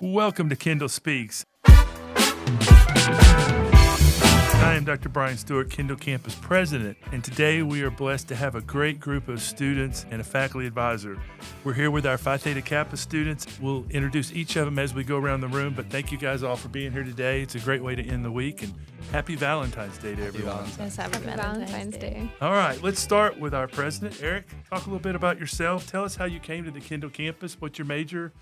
Welcome to Kendall Speaks. I am Dr. Bryan Stewart, Kendall Campus President, and today we are blessed to have a great group of students and a faculty advisor. We're here with our Phi Theta Kappa students. We'll introduce each of them as we go around the room, but thank you guys all for being here today. It's a great way to end the week, and happy Valentine's Day to everyone. Yes, happy Valentine's Day. All right, let's start with our president, Eric. Talk a little bit about yourself. Tell us how you came to the Kendall campus, what your major,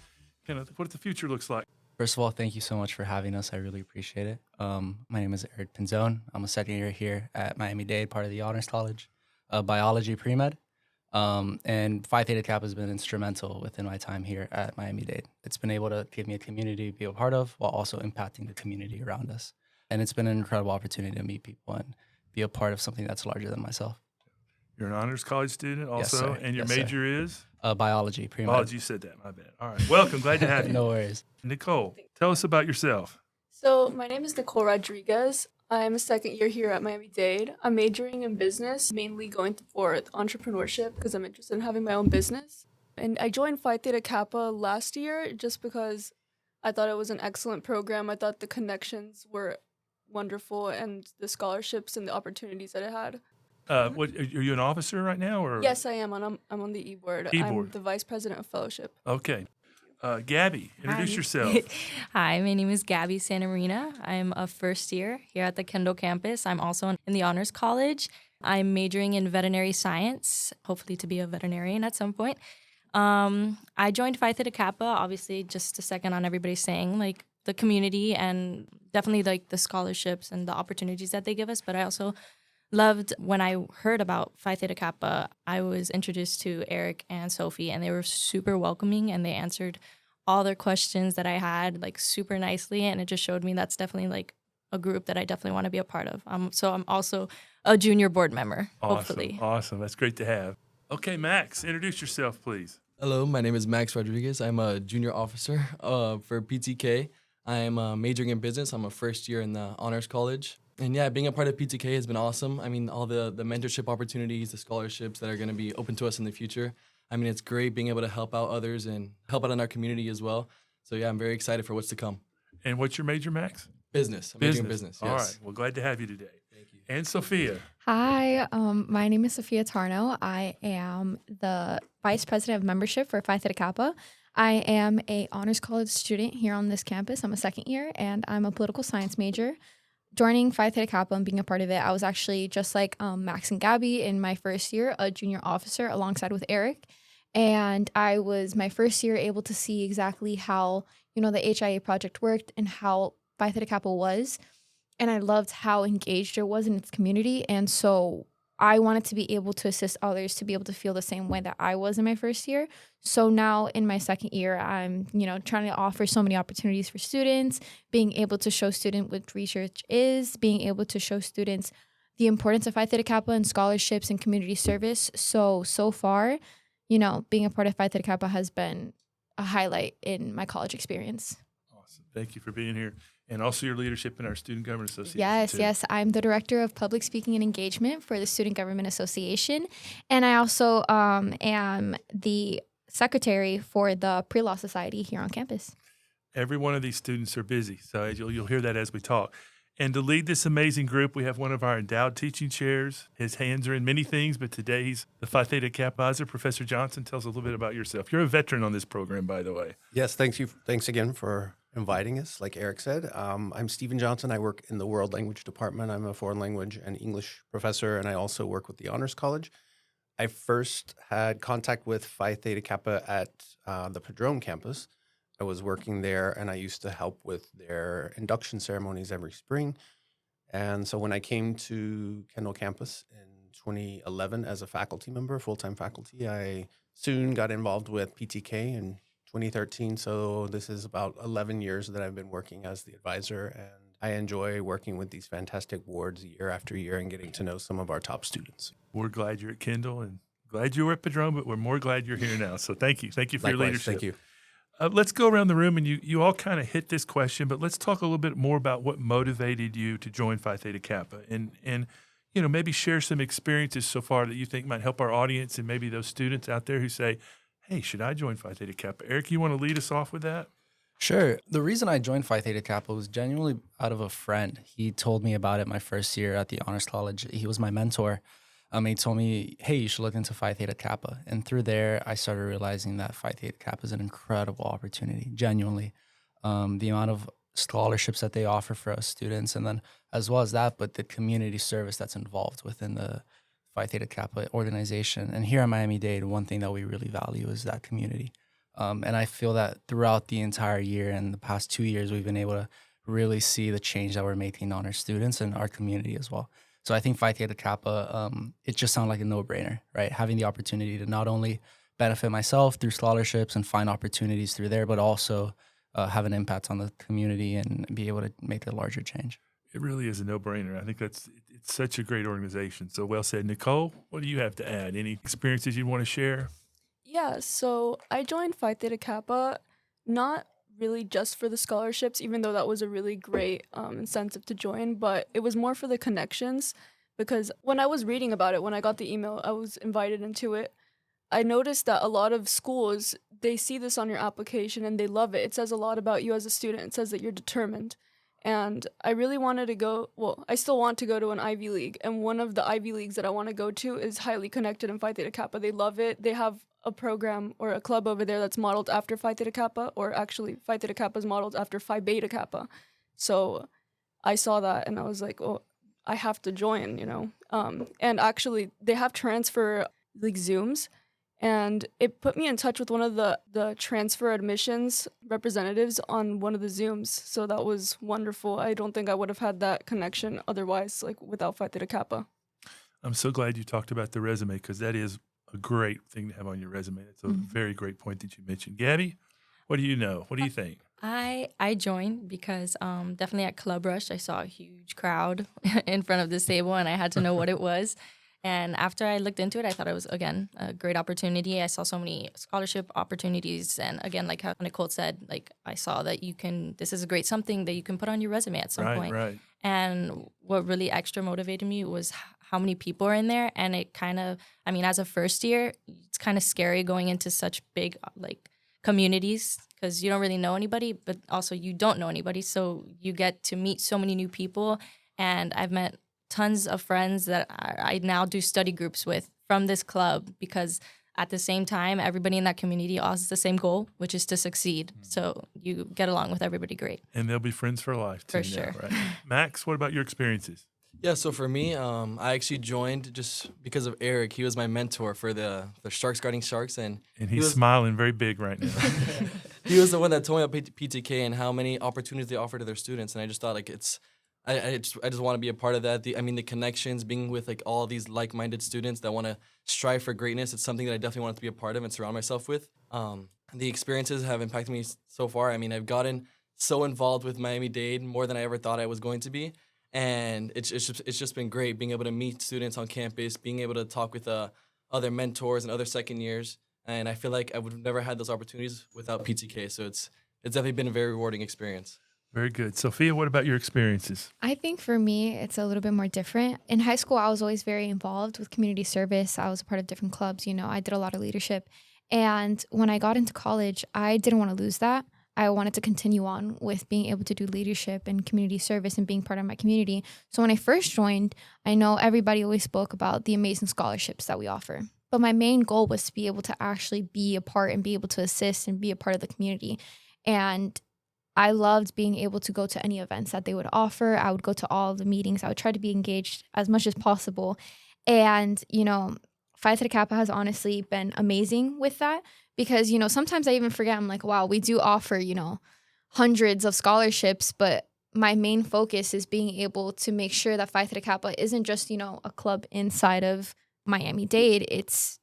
kind of what the future looks like. First of all, thank you so much for having us. I really appreciate it. My name is Eric Pinzone. I'm a second year here at Miami-Dade, part of the Honors College, biology pre-med. And Phi Theta Kappa has been instrumental within my time here at Miami-Dade. It's been able to give me a community to be a part of while also impacting the community around us. And it's been an incredible opportunity to meet people and be a part of something that's larger than myself. You're an honors college student also, Yes, sir. and your Yes, major is? Biology pre-med. Biology, you said that, my bad. All right, welcome, glad to have you. No worries. Nicole, tell us about yourself. So my name is Nicole Rodriguez. I'm a second year here at Miami-Dade. I'm majoring in business, mainly going for entrepreneurship because I'm interested in having my own business. And I joined Phi Theta Kappa last year just because I thought it was an excellent program. I thought the connections were wonderful and the scholarships and the opportunities that it had. What are you an officer right now, or? Yes, I am. I'm on the e-board. I'm E-board. the vice president of fellowship. Okay. Gabby, introduce Hi. yourself. Hi, my name is Gabby Santarina. I'm a first year here at the Kendall campus. I'm also in the Honors College. I'm majoring in veterinary science, hopefully to be a veterinarian at some point. I joined Phi Theta Kappa, obviously just a second on everybody saying, like, the community and definitely, like, the scholarships and the opportunities that they give us, but I also loved when I heard about Phi Theta Kappa. I was introduced to Eric and Sophie, and they were super welcoming, and they answered all their questions that I had, like, super nicely, and it just showed me that's definitely, like, a group that I definitely want to be a part of. So I'm also a junior board member, hopefully. Awesome. That's great to have. Okay, Max, introduce yourself, please. Hello, my name is Max Rodriguez. I'm a junior officer for PTK. I'm majoring in business. I'm a first year in the Honors College. And yeah, being a part of PTK has been awesome. I mean, all the mentorship opportunities, the scholarships that are going to be open to us in the future. I mean, it's great being able to help out others and help out in our community as well. So yeah, I'm very excited for what's to come. And what's your major, Max? Business. I'm majoring in business. Yes. All right. Well, glad to have you today. Thank you. And Sophia. Hi, my name is Sophia Tarno. I am the Vice President of Membership for Phi Theta Kappa. I am a honors college student here on this campus. I'm a second year, and I'm a political science major. Joining Phi Theta Kappa and being a part of it, I was actually just like Max and Gabby in my first year, a junior officer alongside with Eric. And I was my first year able to see exactly how, the HIA project worked and how Phi Theta Kappa was. And I loved how engaged it was in its community. And so I wanted to be able to assist others to be able to feel the same way that I was in my first year. So now in my second year, I'm, trying to offer so many opportunities for students, being able to show students what research is, being able to show students the importance of Phi Theta Kappa and scholarships and community service. So far, being a part of Phi Theta Kappa has been a highlight in my college experience. Awesome. Thank you for being here. And also your leadership in our Student Government Association. Yes. I'm the Director of Public Speaking and Engagement for the Student Government Association. And I also am the Secretary for the Pre-Law Society here on campus. Every one of these students are busy, so you'll hear that as we talk. And to lead this amazing group, we have one of our endowed teaching chairs. His hands are in many things, but today he's the Phi Theta Kappa advisor. Professor Johnson, tell us a little bit about yourself. You're a veteran on this program, by the way. Yes, thanks again for inviting us. Like Eric said, I'm Stephen Johnson. I work in the World Language Department. I'm a foreign language and English professor, and I also work with the Honors College. I first had contact with Phi Theta Kappa at the Padrone campus. I was working there, and I used to help with their induction ceremonies every spring. And so when I came to Kendall campus in 2011 as a faculty member, full-time faculty, I soon got involved with PTK in 2013. So this is about 11 years that I've been working as the advisor, and I enjoy working with these fantastic boards year after year and getting to know some of our top students. We're glad you're at Kendall and glad you were at Padrone, but we're more glad you're here now. So thank you. Thank you for your Likewise, leadership. Thank you. Let's go around the room, and you all kind of hit this question, but let's talk a little bit more about what motivated you to join Phi Theta Kappa, and maybe share some experiences so far that you think might help our audience and maybe those students out there who say, hey, should I join Phi Theta Kappa? Eric, you want to lead us off with that? Sure. The reason I joined Phi Theta Kappa was genuinely out of a friend. He told me about it my first year at the Honors College. He was my mentor. He told me, hey, you should look into Phi Theta Kappa. And through there, I started realizing that Phi Theta Kappa is an incredible opportunity, genuinely. The amount of scholarships that they offer for us students, and then as well as that, but the community service that's involved within the Phi Theta Kappa organization. And here at Miami-Dade, one thing that we really value is that community. And I feel that throughout the entire year and the past 2 years, we've been able to really see the change that we're making on our students and our community as well. So I think Phi Theta Kappa, it just sounded like a no-brainer, right? Having the opportunity to not only benefit myself through scholarships and find opportunities through there, but also have an impact on the community and be able to make a larger change. It really is a no-brainer. I think it's such a great organization. So well said. Nicole, what do you have to add? Any experiences you want to share? Yeah, so I joined Phi Theta Kappa not really just for the scholarships, even though that was a really great incentive to join, but it was more for the connections because when I was reading about it, when I got the email, I was invited into it. I noticed that a lot of schools, they see this on your application and they love it. It says a lot about you as a student. It says that you're determined. And I really wanted to go, well, I still want to go to an Ivy League. And one of the Ivy Leagues that I want to go to is highly connected in Phi Theta Kappa. They love it. They have a program or a club over there that's modeled after Phi Theta Kappa, or actually Phi Theta Kappa is modeled after Phi Beta Kappa. So I saw that and I was like, oh, I have to join, you know. And actually they have transfer like Zooms, and it put me in touch with one of the transfer admissions representatives on one of the Zooms. So that was wonderful. I don't think I would have had that connection otherwise, like without Phi Theta Kappa. I'm so glad you talked about the resume because that is a great thing to have on your resume. It's a very great point that you mentioned. Gabby, what do you know? What do you think? I joined because definitely at Club Rush, I saw a huge crowd in front of this table and I had to know what it was. And after I looked into it, I thought it was, again, a great opportunity. I saw so many scholarship opportunities. And again, like how Nicole said, like I saw that this is a great something that you can put on your resume at some point. Right. And what really extra motivated me was how many people are in there. And it kind of, I mean, as a first year, it's kind of scary going into such big like communities because you don't really know anybody, but also you don't know anybody. So you get to meet so many new people. And I've met tons of friends that I now do study groups with from this club because at the same time, everybody in that community all has the same goal, which is to succeed. So you get along with everybody great. And they'll be friends for life too. For sure. Right? Max, what about your experiences? Yeah, so for me, I actually joined just because of Eric. He was my mentor for the Sharks Guarding Sharks. And he's smiling very big right now. He was the one that told me about PTK and how many opportunities they offer to their students. And I just thought, like, I just want to be a part of that. The connections, being with like all these like-minded students that want to strive for greatness. It's something that I definitely want to be a part of and surround myself with. The experiences have impacted me so far. I mean, I've gotten so involved with Miami-Dade more than I ever thought I was going to be, and it's just been great being able to meet students on campus, being able to talk with other mentors and other second years. And I feel like I would have never had those opportunities without PTK. So it's definitely been a very rewarding experience. Very good. Sophia, what about your experiences? I think for me, it's a little bit more different. In high school, I was always very involved with community service. I was a part of different clubs. You know, I did a lot of leadership. And when I got into college, I didn't want to lose that. I wanted to continue on with being able to do leadership and community service and being part of my community. So when I first joined, I know everybody always spoke about the amazing scholarships that we offer. But my main goal was to be able to actually be a part and be able to assist and be a part of the community. And I loved being able to go to any events that they would offer. I would go to all of the meetings. I would try to be engaged as much as possible. And, you know, Phi Theta Kappa has honestly been amazing with that because, you know, sometimes I even forget. I'm like, wow, we do offer, you know, hundreds of scholarships, but my main focus is being able to make sure that Phi Theta Kappa isn't just, you know, a club inside of Miami-Dade. It's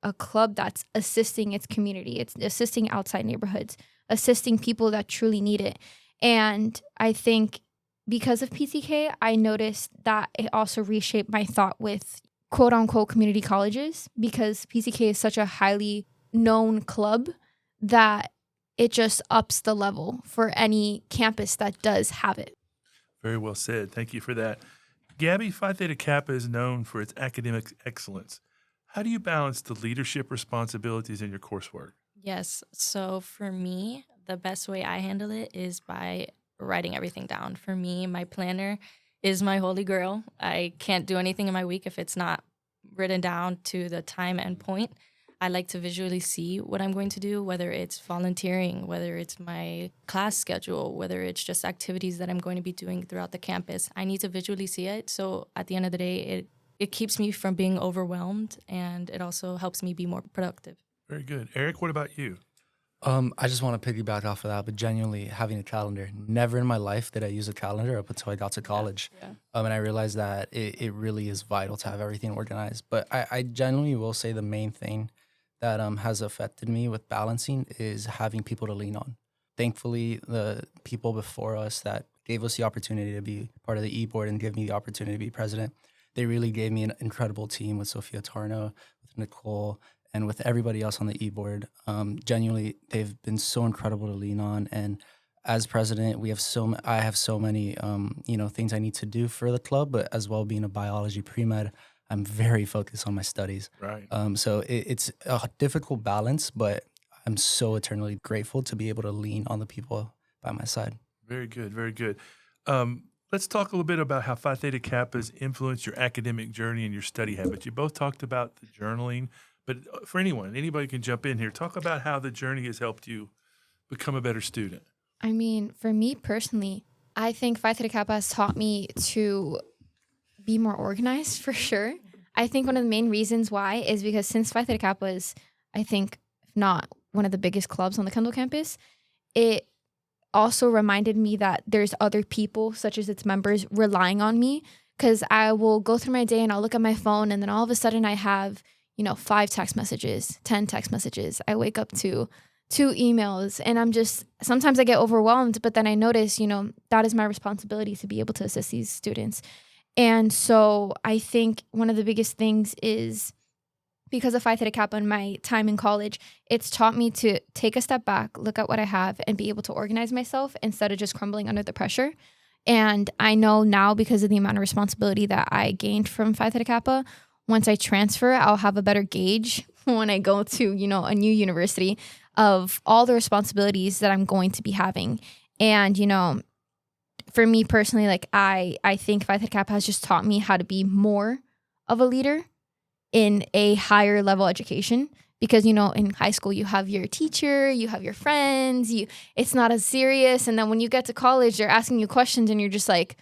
a club that's assisting its community. It's assisting outside neighborhoods, assisting people that truly need it. And I think because of PTK, I noticed that it also reshaped my thought with quote unquote community colleges because PTK is such a highly known club that it just ups the level for any campus that does have it. Very well said. Thank you for that. Gabby, Phi Theta Kappa is known for its academic excellence. How do you balance the leadership responsibilities in your coursework? Yes. So for me, the best way I handle it is by writing everything down. For me, my planner is my holy grail. I can't do anything in my week if it's not written down to the time and point. I like to visually see what I'm going to do, whether it's volunteering, whether it's my class schedule, whether it's just activities that I'm going to be doing throughout the campus. I need to visually see it. So at the end of the day, it keeps me from being overwhelmed, and it also helps me be more productive. Very good. Eric, what about you? I just want to piggyback off of that, but genuinely having a calendar. Never in my life did I use a calendar up until I got to college. Yeah. And I realized that it really is vital to have everything organized. But I genuinely will say the main thing that has affected me with balancing is having people to lean on. Thankfully, the people before us that gave us the opportunity to be part of the e-board and give me the opportunity to be president, they really gave me an incredible team with Sophia Tarno, with Nicole, and with everybody else on the e-board. Genuinely, they've been so incredible to lean on. And as president, I have so many things I need to do for the club, but as well being a biology pre-med, I'm very focused on my studies. Right. So it's a difficult balance, but I'm so eternally grateful to be able to lean on the people by my side. Very good. Very good. Let's talk a little bit about how Phi Theta Kappa has influenced your academic journey and your study habits. You both talked about the journaling, but for anybody can jump in here. Talk about how the journey has helped you become a better student. I mean, for me personally, I think Phi Theta Kappa has taught me to be more organized for sure. I think one of the main reasons why is because since Phi Theta Kappa is, I think, if not one of the biggest clubs on the Kendall campus, it also reminded me that there's other people, such as its members, relying on me, because I will go through my day and I'll look at my phone and then all of a sudden I have, 5 text messages, 10 text messages. I wake up to 2 emails and sometimes I get overwhelmed, but then I notice, that is my responsibility to be able to assist these students. And so I think one of the biggest things is because of Phi Theta Kappa and my time in college, it's taught me to take a step back, look at what I have, and be able to organize myself instead of just crumbling under the pressure. And I know now, because of the amount of responsibility that I gained from Phi Theta Kappa, once I transfer, I'll have a better gauge when I go to, a new university of all the responsibilities that I'm going to be having. And, for me personally, I think Phi Theta Kappa has just taught me how to be more of a leader in a higher level education, because, in high school, you have your teacher, you have your friends, it's not as serious. And then when you get to college, they're asking you questions and you're just like,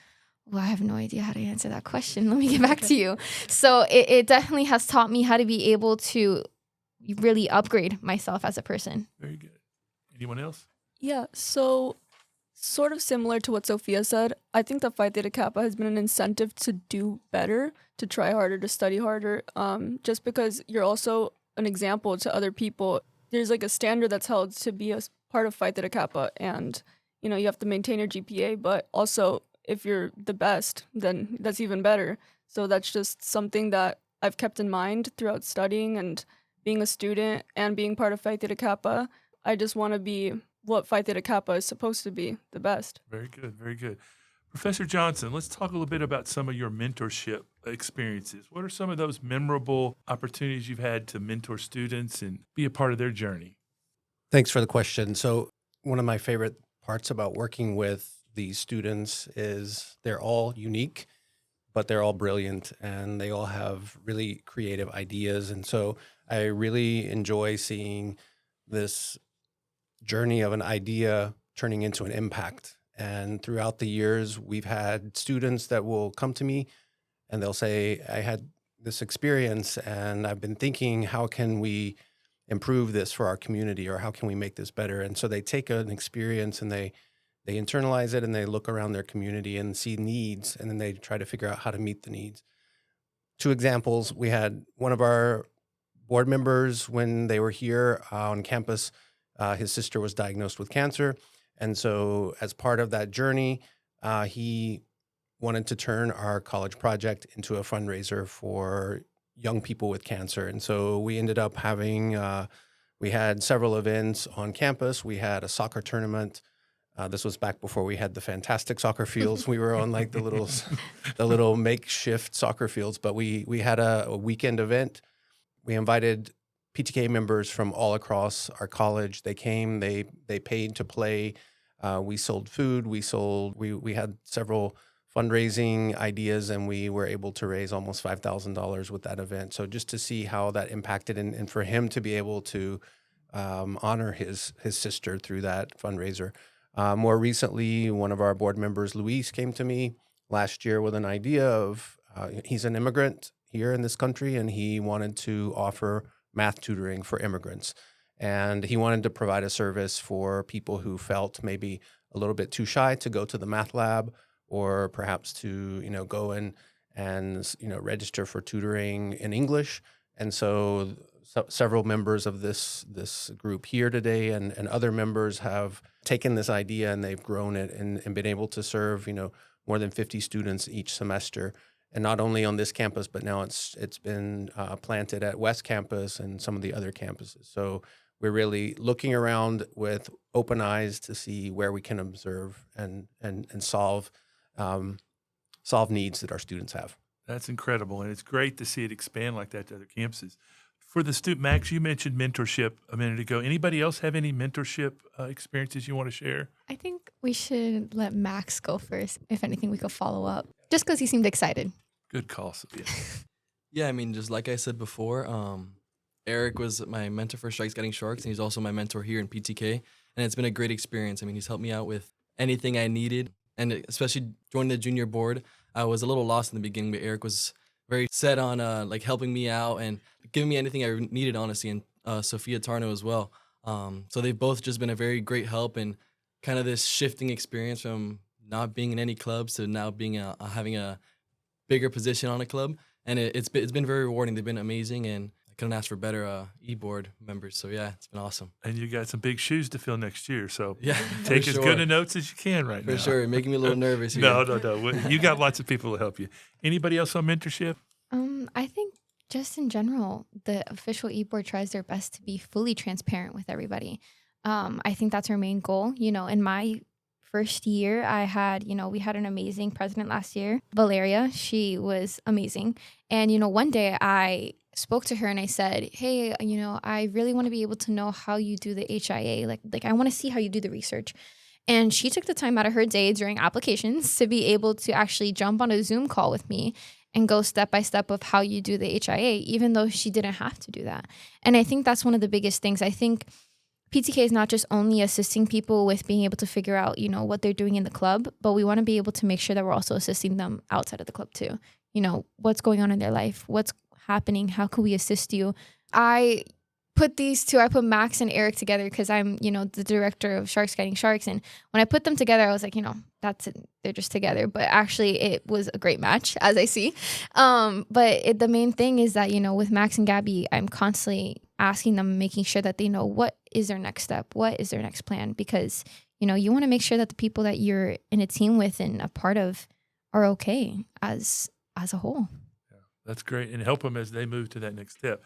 well, I have no idea how to answer that question. Let me get back to you. So it definitely has taught me how to be able to really upgrade myself as a person. Very good. Anyone else? Yeah, so sort of similar to what Sophia said, I think that Phi Theta Kappa has been an incentive to do better, to try harder, to study harder, just because you're also an example to other people. There's a standard that's held to be a part of Phi Theta Kappa, and you have to maintain your GPA, but also if you're the best, then that's even better. So that's just something that I've kept in mind throughout studying and being a student and being part of Phi Theta Kappa. I just want to be what Phi Theta Kappa is supposed to be, the best. Very good. Very good. Professor Johnson, let's talk a little bit about some of your mentorship experiences. What are some of those memorable opportunities you've had to mentor students and be a part of their journey? Thanks for the question. So one of my favorite parts about working with these students is they're all unique, but they're all brilliant and they all have really creative ideas. And so I really enjoy seeing this journey of an idea turning into an impact. And throughout the years, we've had students that will come to me and they'll say, I had this experience and I've been thinking, how can we improve this for our community, or how can we make this better? And so they take an experience and they internalize it and they look around their community and see needs, and then they try to figure out how to meet the needs. 2 examples, we had one of our board members when they were here on campus, his sister was diagnosed with cancer. And so as part of that journey, he wanted to turn our college project into a fundraiser for young people with cancer. And so we ended up having, we had several events on campus. We had a soccer tournament. This was back before we had the fantastic soccer fields. We were on the little makeshift soccer fields, but we had a weekend event. We invited PTK members from all across our college. They came, they paid to play. We sold food. We had several fundraising ideas, and we were able to raise almost $5,000 with that event. So just to see how that impacted, and for him to be able to honor his sister through that fundraiser. More recently, one of our board members, Luis, came to me last year with an idea of he's an immigrant here in this country, and he wanted to offer math tutoring for immigrants. And he wanted to provide a service for people who felt maybe a little bit too shy to go to the math lab, or perhaps to, go in and, register for tutoring in English. And so several members of this group here today and other members have taken this idea, and they've grown it and been able to serve, more than 50 students each semester. And not only on this campus, but now it's been planted at West Campus and some of the other campuses. So we're really looking around with open eyes to see where we can observe and solve needs that our students have. That's incredible, and it's great to see it expand like that to other campuses. For the student, Max, you mentioned mentorship a minute ago. Anybody else have any mentorship experiences you want to share? I think we should let Max go first. If anything, we could follow up. Just because he seemed excited. Good call, Sophia. Yeah, I mean, just like I said before, Eric was my mentor for Strikes Guiding Sharks, and he's also my mentor here in PTK. And it's been a great experience. I mean, he's helped me out with anything I needed. And especially joining the junior board, I was a little lost in the beginning, but Eric was very set on helping me out and giving me anything I needed, honestly, and Sophia Tarno as well. So they've both just been a very great help, and kind of this shifting experience from not being in any clubs to now being having a bigger position on a club. And it's been very rewarding. They've been amazing, and I couldn't ask for better e-board members. So yeah, it's been awesome. And you got some big shoes to fill next year, so Yeah, take for as sure. good a notes as you can right now. For sure, making me a little nervous here. No. You got lots of people to help you. Anybody else on mentorship? I think just in general, the official e-board tries their best to be fully transparent with everybody. I think that's our main goal. In my first year, we had an amazing president last year, Valeria. She was amazing. And, one day I spoke to her and I said, hey, I really want to be able to know how you do the HIA. Like I want to see how you do the research. And she took the time out of her day during applications to be able to actually jump on a Zoom call with me and go step by step of how you do the HIA, even though she didn't have to do that. And I think that's one of the biggest things. I think PTK is not just only assisting people with being able to figure out, what they're doing in the club, but we want to be able to make sure that we're also assisting them outside of the club too. What's going on in their life, what's happening, how can we assist you? I put Max and Eric together because I'm, the director of Sharks Guiding Sharks. And when I put them together, I was like, that's it. They're just together. But actually, it was a great match, as I see. But the main thing is that, with Max and Gabby, I'm constantly asking them, making sure that they know what is their next step, what is their next plan. Because, you want to make sure that the people that you're in a team with and a part of are okay as a whole. Yeah, that's great. And help them as they move to that next step.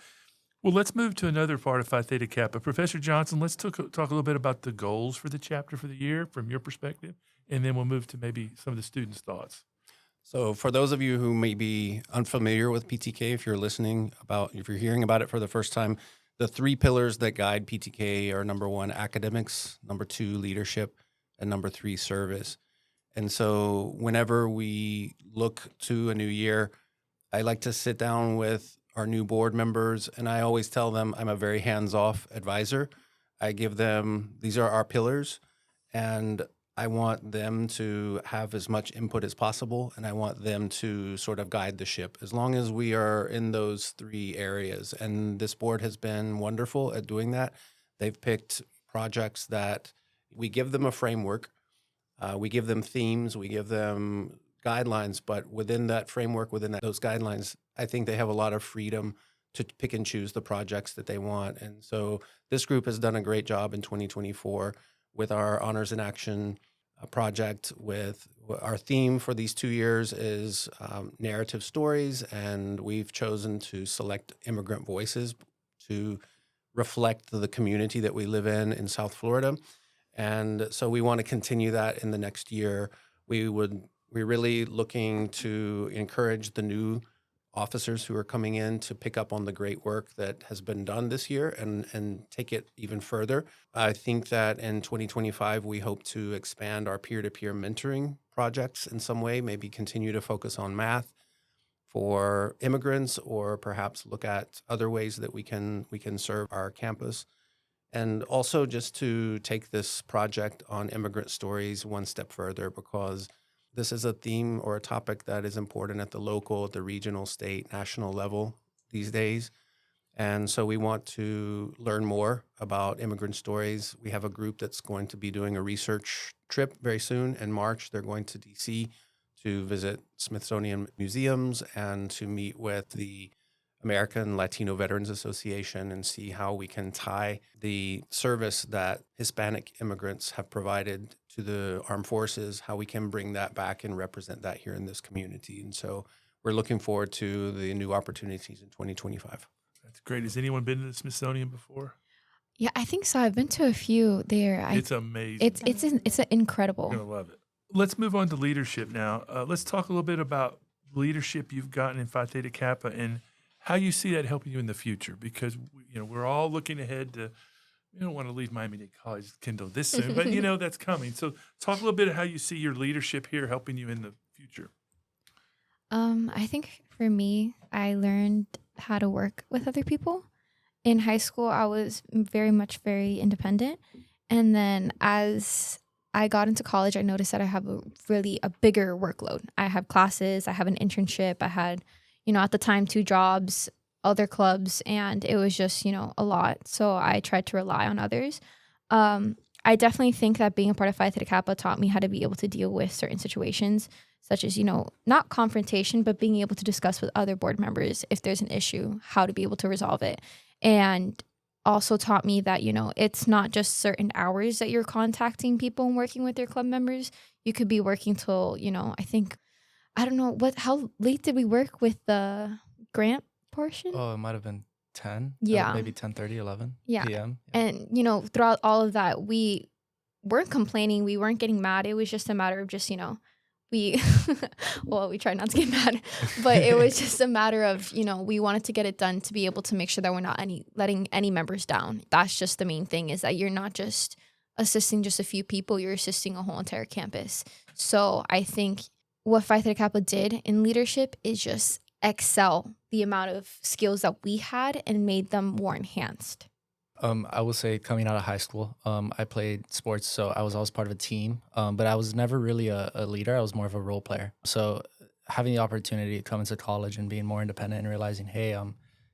Well, let's move to another part of Phi Theta Kappa. Professor Johnson, let's talk a little bit about the goals for the chapter for the year from your perspective, and then we'll move to maybe some of the students' thoughts. So for those of you who may be unfamiliar with PTK, if you're hearing about it for the first time, the three pillars that guide PTK are 1, academics, 2, leadership, and 3, service. And so whenever we look to a new year, I like to sit down with our new board members, and I always tell them I'm a very hands-off advisor. I give them, these are our pillars, and I want them to have as much input as possible, and I want them to sort of guide the ship as long as we are in those 3 areas. And this board has been wonderful at doing that. They've picked projects that we give them a framework, we give them themes, we give them guidelines, but within that framework, those guidelines, I think they have a lot of freedom to pick and choose the projects that they want. And so this group has done a great job in 2024 with our Honors in Action project. With our theme for these 2 years is narrative stories, and we've chosen to select immigrant voices to reflect the community that we live in South Florida. And so we want to continue that in the next year. We're really looking to encourage the new officers who are coming in to pick up on the great work that has been done this year and take it even further. I think that in 2025, we hope to expand our peer-to-peer mentoring projects in some way, maybe continue to focus on math for immigrants, or perhaps look at other ways that we can serve our campus. And also just to take this project on immigrant stories one step further, because this is a theme or a topic that is important at the local, the regional, state, national level these days. And so we want to learn more about immigrant stories. We have a group that's going to be doing a research trip very soon in March. They're going to DC to visit Smithsonian museums and to meet with the American Latino Veterans Association and see how we can tie the service that Hispanic immigrants have provided to the armed forces, how we can bring that back and represent that here in this community. And so we're looking forward to the new opportunities in 2025. That's great. Has anyone been to the Smithsonian before? Yeah, I think so. I've been to a few there. It's amazing. It's incredible. You're going to love it. Let's move on to leadership now. Let's talk a little bit about leadership you've gotten in Phi Theta Kappa and how you see that helping you in the future, because we're all looking ahead to. We don't want to leave Miami-Dade College, Kendall, this soon, but that's coming. So talk a little bit of how you see your leadership here helping you in the future. I think for me, I learned how to work with other people. In high school, I was very independent, and then as I got into college, I noticed that I have a bigger workload. I have classes, I have an internship, I had at the time 2 jobs, other clubs, and it was just, a lot. So I tried to rely on others. I definitely think that being a part of Phi Theta Kappa taught me how to be able to deal with certain situations, such as, not confrontation, but being able to discuss with other board members if there's an issue, how to be able to resolve it. And also taught me that, it's not just certain hours that you're contacting people and working with your club members. You could be working till, I don't know, how late did we work with the grant portion? Oh, it might have been 10. Yeah. Maybe 10:30, 11 Yeah. p.m. And, throughout all of that, we weren't complaining. We weren't getting mad. It was just a matter of just, we tried not to get mad, but it was just a matter of, we wanted to get it done to be able to make sure that we're not letting any members down. That's just the main thing, is that you're not just assisting just a few people, you're assisting a whole entire campus. So I think what Phi Theta Kappa did in leadership is just excel the amount of skills that we had and made them more enhanced. I will say, coming out of high school, I played sports, so I was always part of a team, but I was never really a leader. I was more of a role player. So having the opportunity to come into college and being more independent and realizing, hey,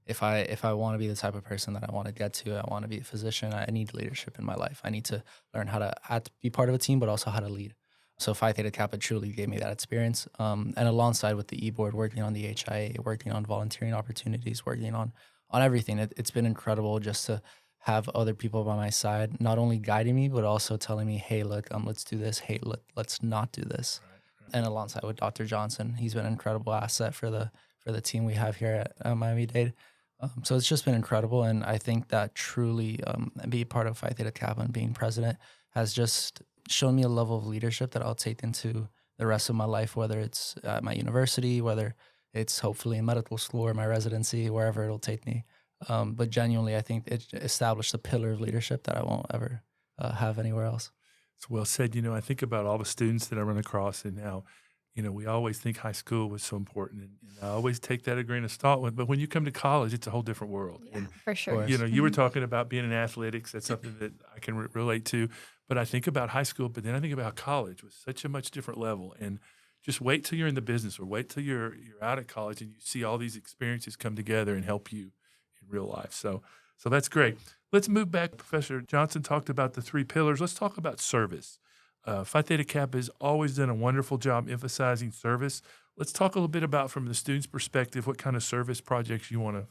if I want to be the type of person that I want to get to, I want to be a physician, I need leadership in my life. I need to learn how to be part of a team, but also how to lead. So Phi Theta Kappa truly gave me that experience. And alongside with the e-board, working on the HIA, working on volunteering opportunities, working on everything, it's been incredible just to have other people by my side, not only guiding me, but also telling me, hey, look, let's do this. Hey, let's not do this. Right. And alongside with Dr. Johnson, he's been an incredible asset for the team we have here at Miami-Dade. So it's just been incredible. And I think that truly being part of Phi Theta Kappa and being president has just shown me a level of leadership that I'll take into the rest of my life, whether it's at my university, whether it's hopefully in medical school or my residency, wherever it'll take me. But genuinely, I think it established a pillar of leadership that I won't ever have anywhere else. It's well said. I think about all the students that I run across, and now, we always think high school was so important, and I always take that a grain of salt. But when you come to college, it's a whole different world. Yeah, and, for sure. You were talking about being in athletics. That's something that I can relate to. But I think about high school, but then I think about college with such a much different level. And just wait till you're in the business, or wait till you're out of college and you see all these experiences come together and help you in real life. So that's great. Let's move back. Professor Johnson talked about the 3 pillars. Let's talk about service. Phi Theta Kappa has always done a wonderful job emphasizing service. Let's talk a little bit about, from the student's perspective, what kind of service projects you want to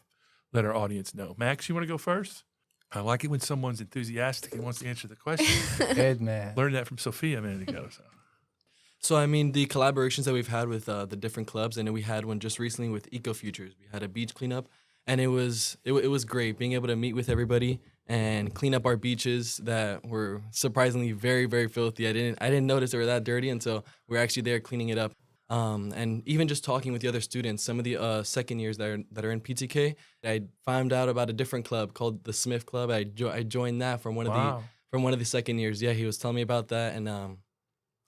let our audience know. Max, you want to go first? I like it when someone's enthusiastic and wants to answer the question. Good man. Learned that from Sophia a minute ago. So, the collaborations that we've had with the different clubs, and then we had one just recently with Eco Futures. We had a beach cleanup, and it was great being able to meet with everybody and clean up our beaches that were surprisingly very, very filthy. I didn't notice they were that dirty until we were actually there cleaning it up. And even just talking with the other students, some of the second years that are in PTK, I found out about a different club called the Smith Club. I joined that from Wow. one of the second years. Yeah, he was telling me about that, and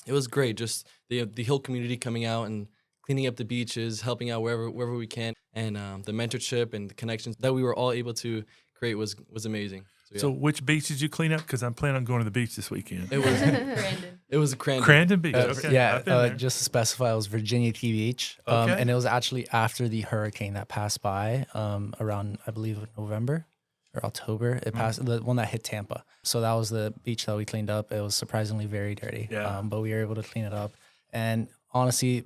it was great. Just the whole community coming out and cleaning up the beaches, helping out wherever we can, and the mentorship and the connections that we were all able to create was amazing. So Yeah. which beach did you clean up? Because I'm planning on going to the beach this weekend. It was Brandon. it was Crandon. Crandon Beach. Okay. Yeah, I've been there. just to specify, it was Virginia Key Beach. Okay. And it was actually after the hurricane that passed by around, I believe, November or October. It passed, the one that hit Tampa. So that was the beach that we cleaned up. It was surprisingly very dirty, Yeah. but we were able to clean it up. And honestly,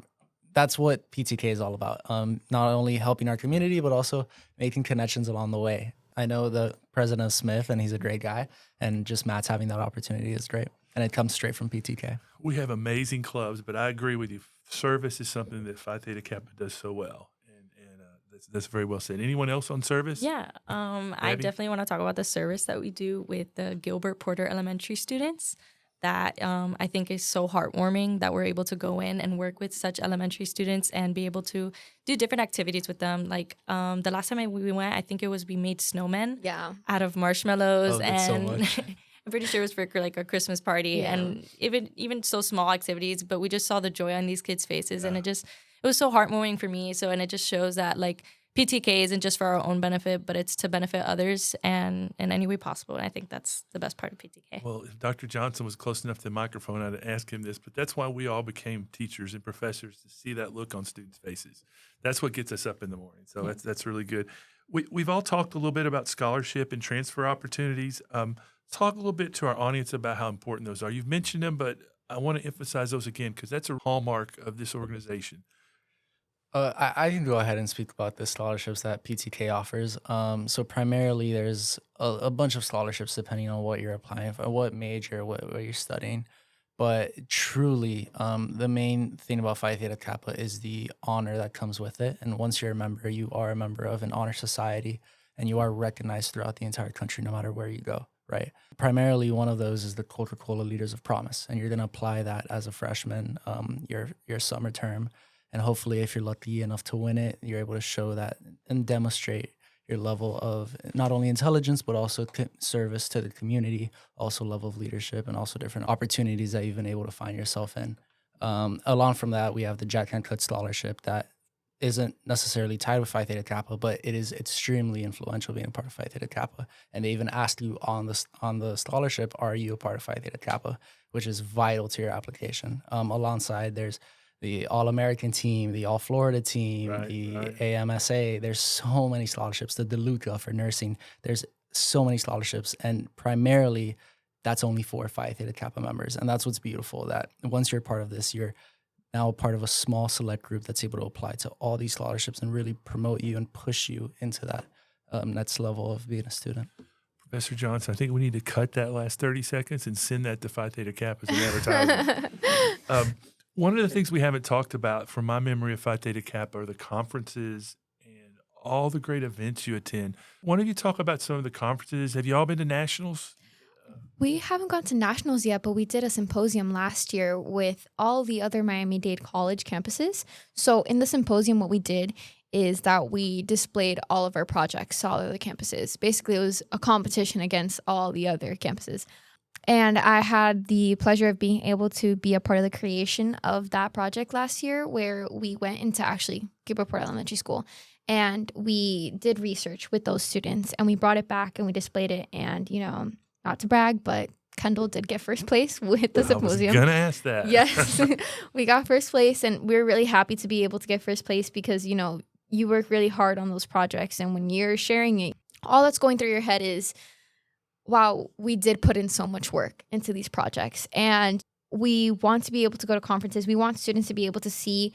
that's what PTK is all about. Not only helping our community, but also making connections along the way. I know the president of Smith, and he's a great guy. And just Matt's having that opportunity is great. And it comes straight from PTK. We have amazing clubs, but I agree with you. Service is something that Phi Theta Kappa does so well. And that's very well said. Anyone else on service? Yeah, I Gabby? definitely want to talk about the service that we do with the Gilbert Porter Elementary students. That I think is so heartwarming that we're able to go in and work with such elementary students and be able to do different activities with them. Like the last time we went, I think it was we made snowmen Yeah. out of marshmallows, Oh, that's so and much. I'm pretty sure it was for like a Christmas party, Yeah. and even so small activities. But we just saw the joy on these kids' faces, and it was so heartwarming for me. So, and it just shows that like PTK isn't just for our own benefit, but it's to benefit others and in any way possible. And I think that's the best part of PTK. Well, if Dr. Johnson was close enough to the microphone, I'd ask him this, but that's why we all became teachers and professors, to see that look on students' faces. That's what gets us up in the morning. So that's really good. We've all talked a little bit about scholarship and transfer opportunities. Talk a little bit to our audience about how important those are. You've mentioned them, but I want to emphasize those again because that's a hallmark of this organization. I can go ahead and speak about the scholarships that PTK offers. So primarily, there's a bunch of scholarships depending on what you're applying for, what major, what you're studying. But truly, the main thing about Phi Theta Kappa is the honor that comes with it. And once you're a member, you are a member of an honor society, and you are recognized throughout the entire country, no matter where you go. Right. Primarily, one of those is the Coca-Cola Leaders of Promise, and you're going to apply that as a freshman, your summer term. And hopefully, if you're lucky enough to win it, you're able to show that and demonstrate your level of not only intelligence, but also service to the community, also level of leadership, and also different opportunities that you've been able to find yourself in. Along from that, we have the Jack Hancock Scholarship that isn't necessarily tied with Phi Theta Kappa, but it is extremely influential being a part of Phi Theta Kappa. And they even ask you on the scholarship, are you a part of Phi Theta Kappa, which is vital to your application. Alongside, there's the All-American team, the All-Florida team, Right. AMSA. There's so many scholarships. The DeLuca for nursing. There's so many scholarships. And primarily, that's only for Phi Theta Kappa members. And that's what's beautiful, that once you're part of this, you're now a part of a small select group that's able to apply to all these scholarships and really promote you and push you into that next level of being a student. Professor Johnson, I think we need to cut that last 30 seconds and send that to Phi Theta Kappa as an advertisement. One of the things we haven't talked about from my memory of Phi Theta Kappa are the conferences and all the great events you attend. Why don't you talk about some of the conferences? Have you all been to nationals? We haven't gone to nationals yet, but we did a symposium last year with all the other Miami-Dade College campuses. So in the symposium, what we did is that we displayed all of our projects to all of the campuses. Basically, it was a competition against all the other campuses. And I had the pleasure of being able to be a part of the creation of that project last year, where we went into actually Gilbert Porter Elementary School. And we did research with those students, and we brought it back and we displayed it. And, you know, not to brag, but Kendall did get first place with the symposium. I was going to ask that. Yes, we got first place, and we're really happy to be able to get first place because, you know, you work really hard on those projects. And when you're sharing it, all that's going through your head is, wow, we did put in so much work into these projects. And we want to be able to go to conferences. We want students to be able to see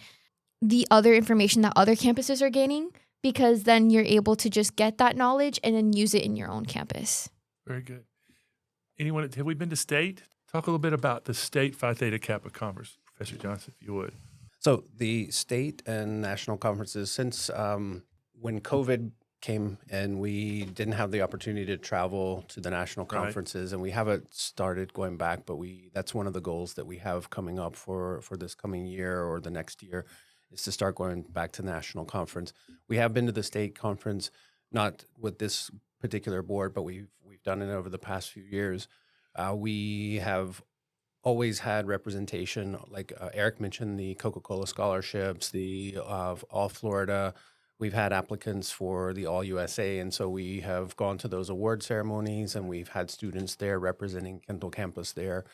the other information that other campuses are gaining, because then you're able to just get that knowledge and then use it in your own campus. Very good. Anyone, have we been to state? Talk a little bit about the state Phi Theta Kappa conference, Professor Johnson, if you would. So the state and national conferences, since when COVID came and we didn't have the opportunity to travel to the national Right. conferences, and we haven't started going back, but that's one of the goals that we have coming up for this coming year or the next year is to start going back to national conference. We have been to the state conference, not with this particular board, but we've done it over the past few years. We have always had representation, like Eric mentioned, the Coca-Cola scholarships, the All Florida. We've had applicants for the All USA, and so we have gone to those award ceremonies, and we've had students there representing Kendall campus there.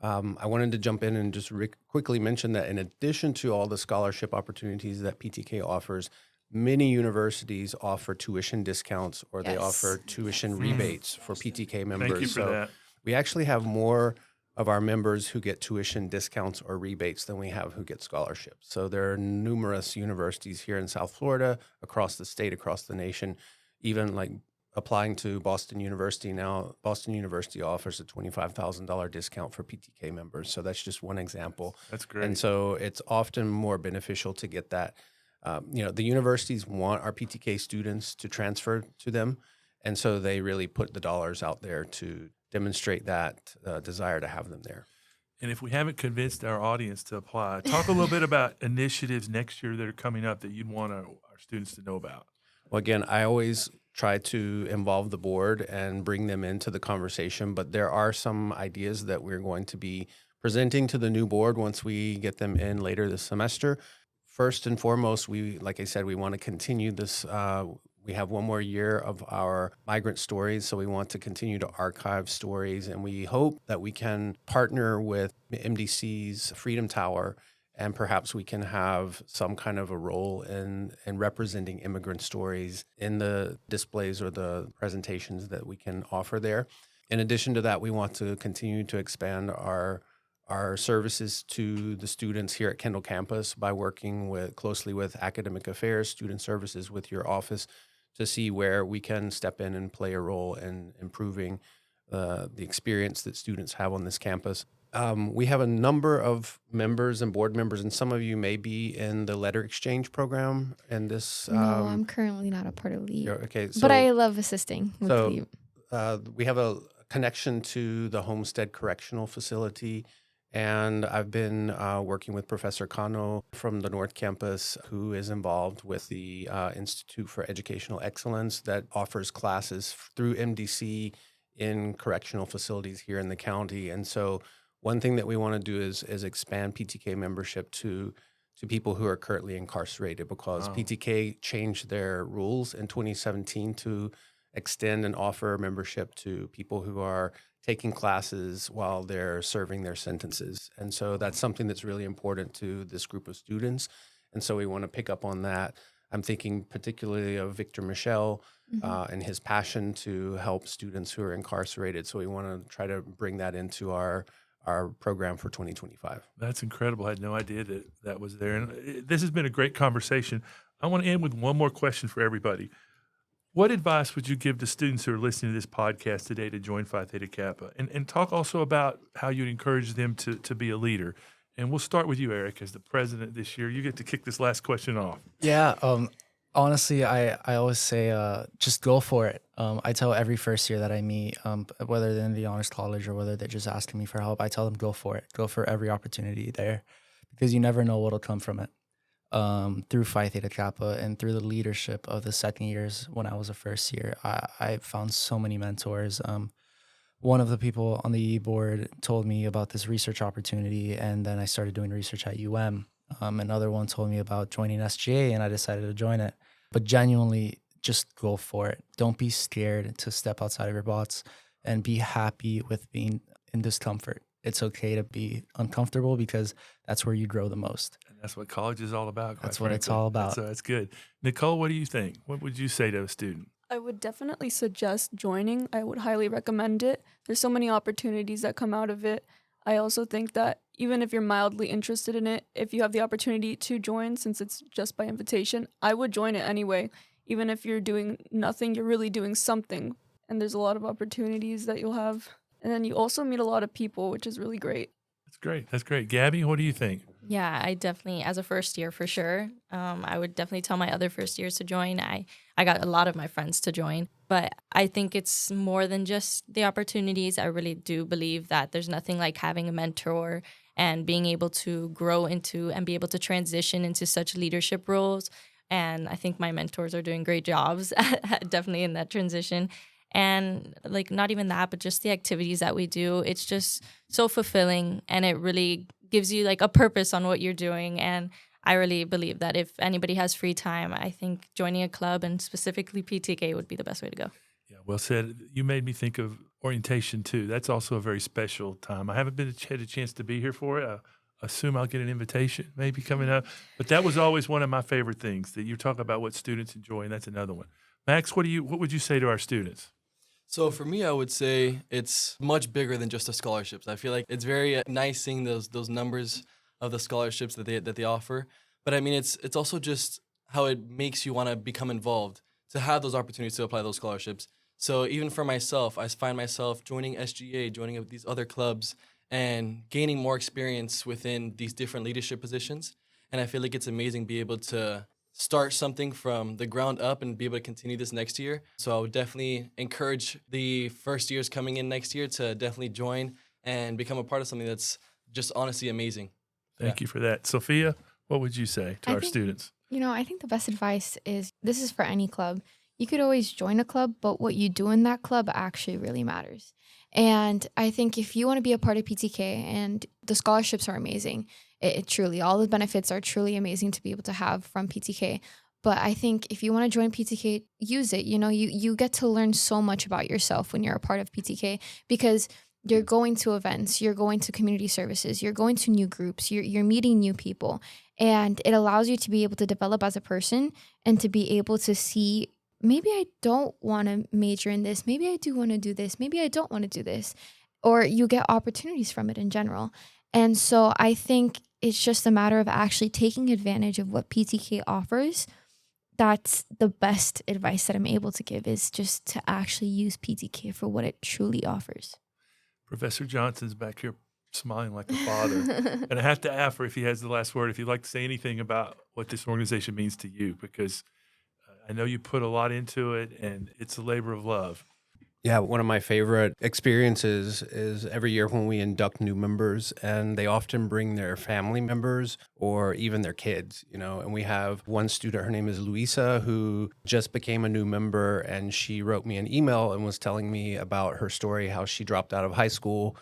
I wanted to jump in and just quickly mention that in addition to all the scholarship opportunities that PTK offers, many universities offer tuition discounts or they offer tuition rebates for PTK members. Thank you for that. We actually have more of our members who get tuition discounts or rebates than we have who get scholarships. So there are numerous universities here in South Florida, across the state, across the nation, even like applying to Boston University now. Boston University offers a $25,000 discount for PTK members. So that's just one example. That's great. And so it's often more beneficial to get that. The universities want our PTK students to transfer to them. And so they really put the dollars out there to demonstrate that desire to have them there. And if we haven't convinced our audience to apply, talk a little bit about initiatives next year that are coming up that you'd want our students to know about. Well, again, I always try to involve the board and bring them into the conversation, but there are some ideas that we're going to be presenting to the new board once we get them in later this semester. First and foremost, like I said, we want to continue this. We have one more year of our migrant stories, so we want to continue to archive stories, and we hope that we can partner with MDC's Freedom Tower, and perhaps we can have some kind of a role in representing immigrant stories in the displays or the presentations that we can offer there. In addition to that, we want to continue to expand our services to the students here at Kendall campus by working closely with academic affairs, student services, with your office to see where we can step in and play a role in improving the experience that students have on this campus. We have a number of members and board members, and some of you may be in the letter exchange program. And this, No, I'm currently not a part of LEAP. okay, But I love assisting with LEAP. We have a connection to the Homestead Correctional Facility. And I've been working with Professor Kano from the North Campus, who is involved with the Institute for Educational Excellence that offers classes through MDC in correctional facilities here in the county. And so one thing that we want to do is expand PTK membership to people who are currently incarcerated, because PTK changed their rules in 2017 to extend and offer membership to people who are taking classes while they're serving their sentences. And so that's something that's really important to this group of students. And so we want to pick up on that. I'm thinking particularly of Victor Michel and his passion to help students who are incarcerated. So we want to try to bring that into our program for 2025. That's incredible. I had no idea that was there. And this has been a great conversation. I want to end with one more question for everybody. What advice would you give to students who are listening to this podcast today to join Phi Theta Kappa? And talk also about how you'd encourage them to be a leader. And we'll start with you, Eric, as the president this year. You get to kick this last question off. Yeah, honestly, I always say just go for it. I tell every first year that I meet, whether they're in the Honors College or whether they're just asking me for help, I tell them go for it. Go for every opportunity there, because you never know what'll come from it. Through Phi Theta Kappa and through the leadership of the second years when I was a first year, I found so many mentors. One of the people on the E board told me about this research opportunity, and then I started doing research at UM. Another one told me about joining SGA, and I decided to join it. But genuinely, just go for it. Don't be scared to step outside of your box, and be happy with being in discomfort. It's okay to be uncomfortable, because that's where you grow the most. And that's what college is all about. That's what it's all about. So that's good. Nicole, what do you think? What would you say to a student? I would definitely suggest joining. I would highly recommend it. There's so many opportunities that come out of it. I also think that even if you're mildly interested in it, if you have the opportunity to join, since it's just by invitation, I would join it anyway. Even if you're doing nothing, you're really doing something. And there's a lot of opportunities that you'll have. And then you also meet a lot of people, which is really great. That's great. That's great. Gabby, what do you think? Yeah, I definitely, as a first year for sure, I would definitely tell my other first years to join. I got a lot of my friends to join, but I think it's more than just the opportunities. I really do believe that there's nothing like having a mentor and being able to grow into and be able to transition into such leadership roles. And I think my mentors are doing great jobs, definitely in that transition. And like, not even that, but just the activities that we do, it's just so fulfilling, and it really gives you like a purpose on what you're doing. And I really believe that if anybody has free time, I think joining a club and specifically PTK would be the best way to go. Yeah, well said. You made me think of orientation too. That's also a very special time. I haven't had a chance to be here for it. I assume I'll get an invitation maybe coming up. But that was always one of my favorite things, that you talk about what students enjoy, and that's another one. Max, what would you say to our students? So for me, I would say it's much bigger than just the scholarships. I feel like it's very nice seeing those numbers of the scholarships that they offer. But I mean, it's also just how it makes you want to become involved, to have those opportunities to apply those scholarships. So even for myself, I find myself joining SGA, joining these other clubs, and gaining more experience within these different leadership positions. And I feel like it's amazing to be able to start something from the ground up and be able to continue this next year. So I would definitely encourage the first years coming in next year to definitely join and become a part of something that's just honestly amazing. Thank you for that. Sophia, what would you say to our students? I think the best advice is, this is for any club. You could always join a club, but what you do in that club actually really matters. And I think if you want to be a part of PTK, and the scholarships are amazing, it truly, all the benefits are truly amazing to be able to have from PTK. But I think if you want to join PTK, use it. You get to learn so much about yourself when you're a part of PTK, because you're going to events, you're going to community services, you're going to new groups, you're meeting new people. And it allows you to be able to develop as a person and to be able to see, maybe I don't want to major in this, maybe I do want to do this, maybe I don't want to do this. Or you get opportunities from it in general. And so I think it's just a matter of actually taking advantage of what PTK offers. That's the best advice that I'm able to give, is just to actually use PTK for what it truly offers. Professor Johnson's back here smiling like a father. And I have to ask her if he has the last word, if you'd like to say anything about what this organization means to you, because I know you put a lot into it, and it's a labor of love. Yeah, one of my favorite experiences is every year when we induct new members, and they often bring their family members or even their kids, and we have one student, her name is Luisa, who just became a new member, and she wrote me an email and was telling me about her story, how she dropped out of high school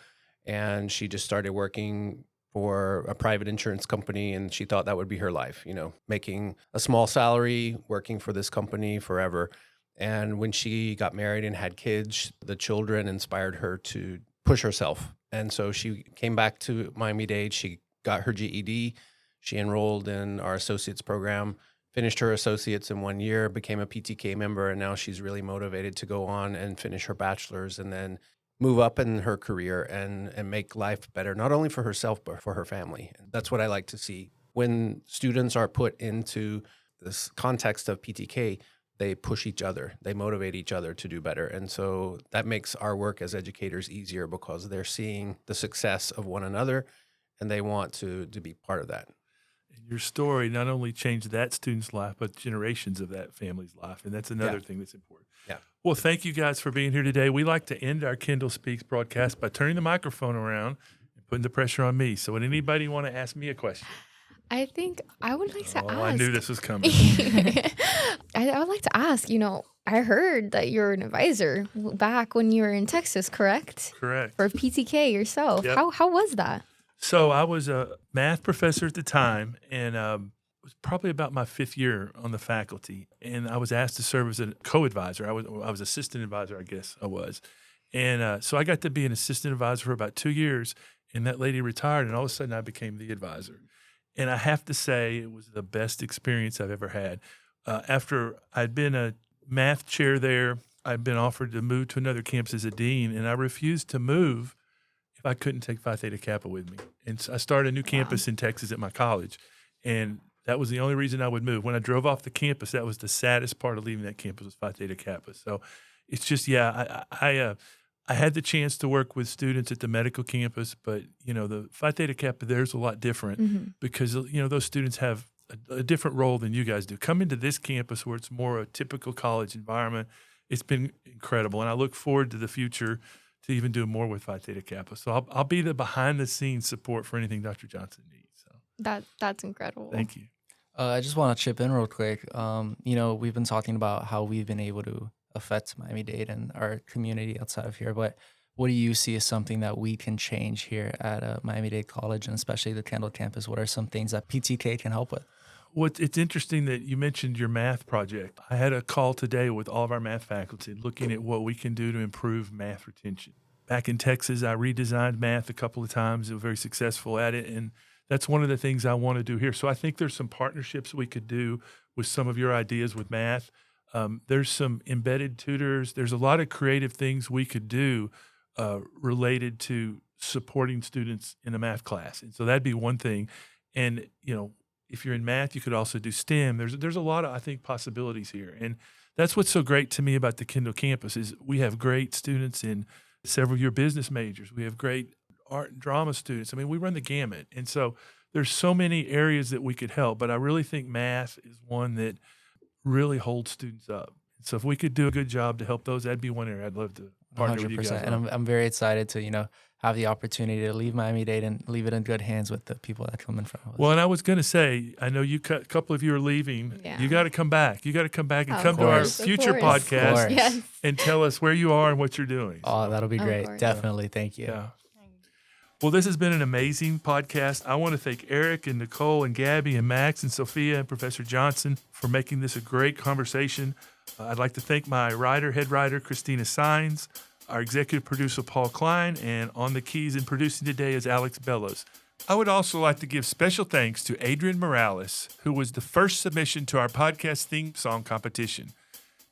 and she just started working for a private insurance company, and she thought that would be her life, making a small salary, working for this company forever. And when she got married and had kids, the children inspired her to push herself. And so she came back to Miami-Dade. She got her GED. She enrolled in our associates program, finished her associates in 1 year, became a PTK member, and now she's really motivated to go on and finish her bachelor's and then move up in her career and make life better, not only for herself, but for her family. That's what I like to see. When students are put into this context of PTK, they push each other, they motivate each other to do better. And so that makes our work as educators easier, because they're seeing the success of one another and they want to be part of that. And your story not only changed that student's life, but generations of that family's life. And that's another thing that's important. Yeah. Well, thank you guys for being here today. We like to end our Kendall Speaks broadcast by turning the microphone around and putting the pressure on me. So would anybody want to ask me a question? I think I would like to ask. I knew this was coming. I would like to ask, I heard that you're an advisor back when you were in Texas, correct? Correct. For PTK yourself. Yep. How was that? So I was a math professor at the time, and it was probably about my 5th year on the faculty. And I was asked to serve as a co-advisor. I was assistant advisor, I guess I was. And so I got to be an assistant advisor for about 2 years, and that lady retired, and all of a sudden I became the advisor. And I have to say it was the best experience I've ever had. After I'd been a math chair there, I'd been offered to move to another campus as a dean, and I refused to move if I couldn't take Phi Theta Kappa with me. And so I started a new campus in Texas at my college, and that was the only reason I would move. When I drove off the campus, that was the saddest part of leaving that campus, was Phi Theta Kappa. So it's just, I I had the chance to work with students at the medical campus, but, the Phi Theta Kappa, there's a lot different because, those students have a different role than you guys do. Coming to this campus where it's more a typical college environment, it's been incredible. And I look forward to the future to even doing more with Phi Theta Kappa. So I'll be the behind-the-scenes support for anything Dr. Johnson needs. So That's incredible. thank you. I just want to chip in real quick. We've been talking about how we've been able to affect Miami-Dade and our community outside of here, but what do you see as something that we can change here at Miami-Dade College and especially the Kendall campus? What are some things that PTK can help with? Well, it's interesting that you mentioned your math project. I had a call today with all of our math faculty looking at what we can do to improve math retention. Back in Texas, I redesigned math a couple of times. I was very successful at it, and that's one of the things I want to do here. So I think there's some partnerships we could do with some of your ideas with math. There's some embedded tutors. There's a lot of creative things we could do related to supporting students in a math class. And so that'd be one thing. And, if you're in math, you could also do STEM. There's a lot of, I think, possibilities here. And that's what's so great to me about the Kendall campus is we have great students in several of your business majors. We have great art and drama students. I mean, we run the gamut. And so there's so many areas that we could help. But I really think math is one that really holds students up. So if we could do a good job to help those, that'd be one area I'd love to partner with you guys on. And I'm very excited to, have the opportunity to leave Miami-Dade and leave it in good hands with the people that come in front of us. Well, and I was going to say, I know a couple of you are leaving. Yeah. You got to come back. You got to come back and Of come to our course, of future course. podcast Yes. and tell us where you are and what you're doing. Oh, that'll be Of great. course. Definitely. Thank you. Yeah. Well, this has been an amazing podcast. I want to thank Eric and Nicole and Gabby and Max and Sophia and Professor Johnson for making this a great conversation. I'd like to thank my head writer, Christina Sines, our executive producer, Paul Klein, and on the keys and producing today is Alex Bellows. I would also like to give special thanks to Adrian Morales, who was the first submission to our podcast theme song competition.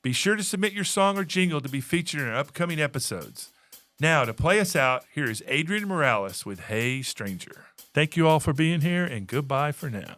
Be sure to submit your song or jingle to be featured in our upcoming episodes. Now, to play us out, here is Adrian Morales with Hey Stranger. Thank you all for being here, and goodbye for now.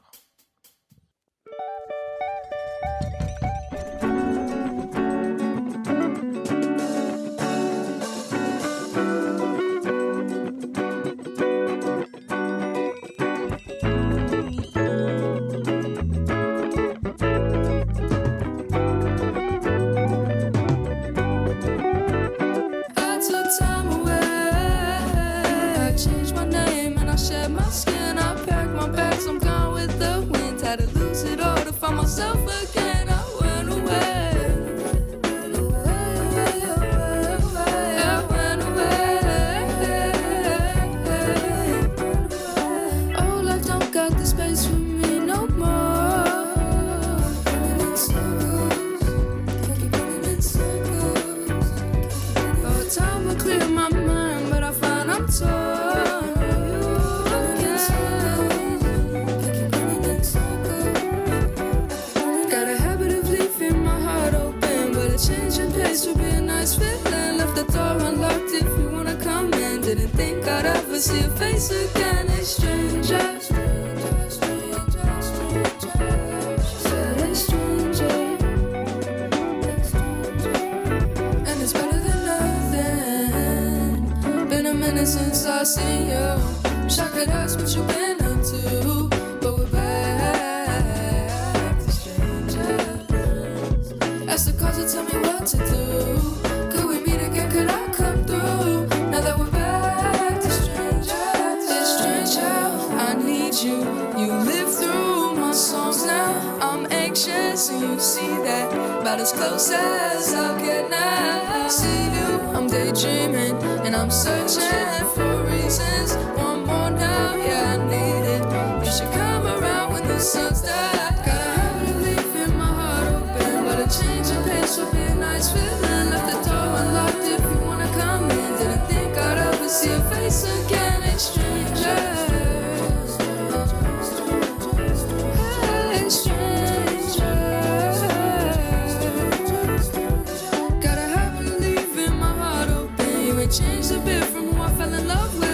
Didn't think I'd ever see your face again. Hey stranger, stranger, stranger, stranger. Said hey stranger, and it's better than nothing. Been a minute since I seen you. Wish I could ask what you've been up to, but we're back to strangers. Ask the cause to tell me what to do. Could we meet again? Could I come through? Now that we're back. You live through my songs now. I'm anxious and you see that. About as close as I'll get now. See you, I'm daydreaming and I'm searching for reasons. One more now, yeah, I need it. You should come around when the sun's down. Gotta have a leaf in my heart open, but a change of pace would be a nice feeling. Left the door unlocked if you wanna come in. Didn't think I'd ever see your face again. It's stranger. Changed a bit from who I fell in love with.